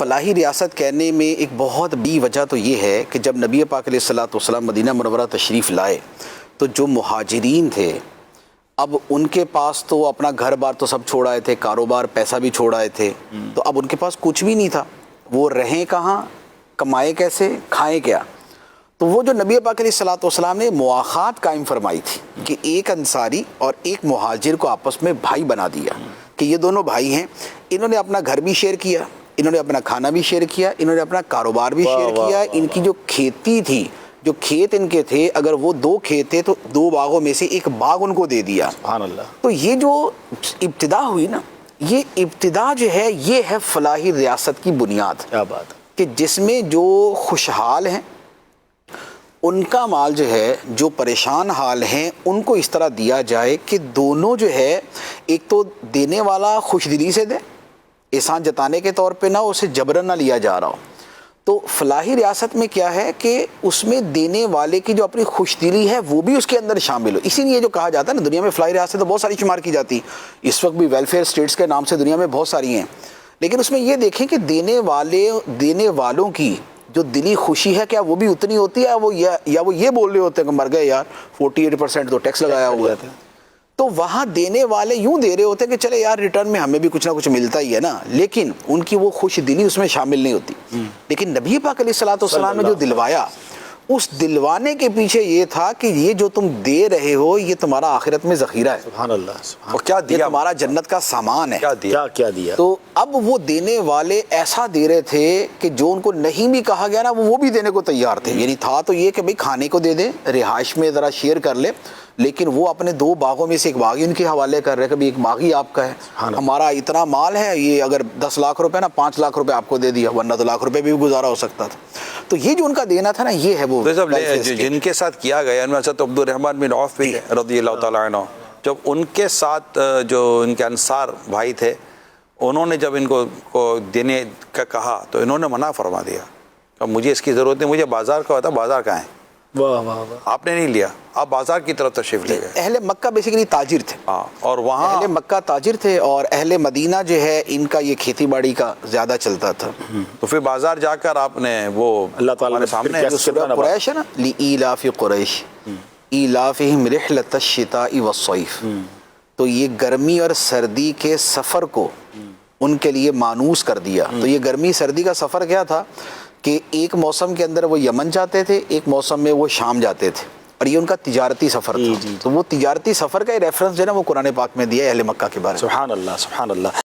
فلاحی ریاست کہنے میں ایک بہت بڑی وجہ تو یہ ہے کہ جب نبی پاک علیہ الصلوۃ والسلام مدینہ منورہ تشریف لائے تو جو مہاجرین تھے اب ان کے پاس تو اپنا گھر بار تو سب چھوڑ آئے تھے، کاروبار پیسہ بھی چھوڑ آئے تھے، تو اب ان کے پاس کچھ بھی نہیں تھا، وہ رہیں کہاں، کمائے کیسے، کھائیں کیا؟ تو وہ جو نبی پاک علیہ الصلوۃ والسلام نے مواخات قائم فرمائی تھی کہ ایک انصاری اور ایک مہاجر کو آپس میں بھائی بنا دیا کہ یہ دونوں بھائی ہیں، انہوں نے اپنا گھر بھی شیئر کیا، انہوں نے اپنا کھانا بھی شیئر کیا، انہوں نے اپنا کاروبار بھی شیئر کیا، ان کی جو کھیتی تھی، جو کھیت ان کے تھے، اگر وہ 2 کھیت تھے تو 2 باغوں میں سے ایک باغ ان کو دے دیا۔ سبحان اللہ۔ تو یہ جو ابتدا ہوئی نا، یہ ابتدا جو ہے یہ ہے فلاحی ریاست کی بنیاد، کیا بات ہے، کہ جس میں جو خوشحال ہیں ان کا مال جو ہے، جو پریشان حال ہیں ان کو اس طرح دیا جائے کہ دونوں جو ہے، ایک تو دینے والا خوش دلی سے دے، احسان جتانے کے طور پہ نہ اسے جبرن نہ لیا جا رہا ہو۔ تو فلاحی ریاست میں کیا ہے کہ اس میں دینے والے کی جو اپنی خوش دلی ہے وہ بھی اس کے اندر شامل ہو۔ اسی لیے جو کہا جاتا ہے نا، دنیا میں فلاحی ریاست تو بہت ساری شمار کی جاتی، اس وقت بھی ویلفیئر اسٹیٹس کے نام سے دنیا میں بہت ساری ہیں، لیکن اس میں یہ دیکھیں کہ دینے والوں کی جو دلی خوشی ہے کیا وہ بھی اتنی ہوتی ہے، یا وہ یہ بول رہے ہوتے ہیں کہ مر گئے یار 48% تو ٹیکس لگایا ہوا ہے۔ تو وہاں دینے والے یوں دے رہے ہوتے ہیں کہ چلے یار ریٹرن میں ہمیں بھی کچھ نہ کچھ ملتا ہی ہے نا، لیکن ان کی وہ خوش دلی اس میں شامل نہیں ہوتی۔ لیکن نبی پاک علیہ الصلوۃ والسلام نے جو دلوایا، اس دلوانے کے پیچھے یہ تھا کہ یہ جو تم دے رہے ہو یہ تمہارا آخرت میں ذخیرہ ہے، سبحان اللہ، سبحان اور کیا دیا، تمہارا جنت کا سامان ہے، کیا دیا۔ تو اب وہ دینے والے ایسا دے رہے تھے کہ جو ان کو نہیں بھی کہا گیا نا وہ بھی دینے کو تیار تھے۔ یعنی تھا تو یہ کہ بھئی کھانے کو دے دیں، رہائش میں ذرا شیئر کر لے، لیکن وہ اپنے 2 باغوں میں سے ایک باغ ہی ان کے حوالے کر رہے کہ بھئی ایک باغ ہی آپ کا ہے، ہمارا اتنا مال ہے، یہ اگر 10 لاکھ روپے نا 5 لاکھ روپے آپ کو دے دیا، ورنہ تو لاکھ روپے بھی گزارا ہو سکتا تھا۔ تو یہ جو ان کا دینا تھا نا، یہ ہے وہ جن کے ساتھ کیا گیا، ان میں حضرت عبد الرحمن بن عوف بھی رضی اللہ تعالیٰ عنہ، جب ان کے ساتھ جو ان کے انصار بھائی تھے، انہوں نے جب ان کو دینے کا کہا تو انہوں نے منع فرما دیا کہ مجھے اس کی ضرورت نہیں، مجھے بازار کا ہوتا، بازار کہاں ہے، واہ واہ واہ، آپ نے نہیں لیا، آپ بازار کی طرف تشریف لے گئے۔ اہل مکہ بیسیکلی تاجر تھے، اور وہاں اہل مکہ تاجر تھے، اور اہل مدینہ جو ہے ان کا یہ کھیتی باڑی کا زیادہ چلتا تھا۔ تو پھر بازار جا کر آپ نے وہ اللہ تعالیٰ نے سامنے جو سورہ قریش ہے نا، لِإِيلَافِ قریش إِيلَافِهِمْ رِحْلَةَ الشِّتَاءِ وَالصَّيْفِ، تو یہ گرمی اور سردی کے سفر کو ان کے لیے مانوس کر دیا۔ تو یہ گرمی سردی کا سفر کیا تھا کہ ایک موسم کے اندر وہ یمن جاتے تھے، ایک موسم میں وہ شام جاتے تھے، اور یہ ان کا تجارتی سفر تھا۔ تو وہ تجارتی سفر کا ریفرنس جو ہے نا وہ قرآن پاک میں دیا ہے اہل مکہ کے بارے میں۔ سبحان اللہ، سبحان اللہ۔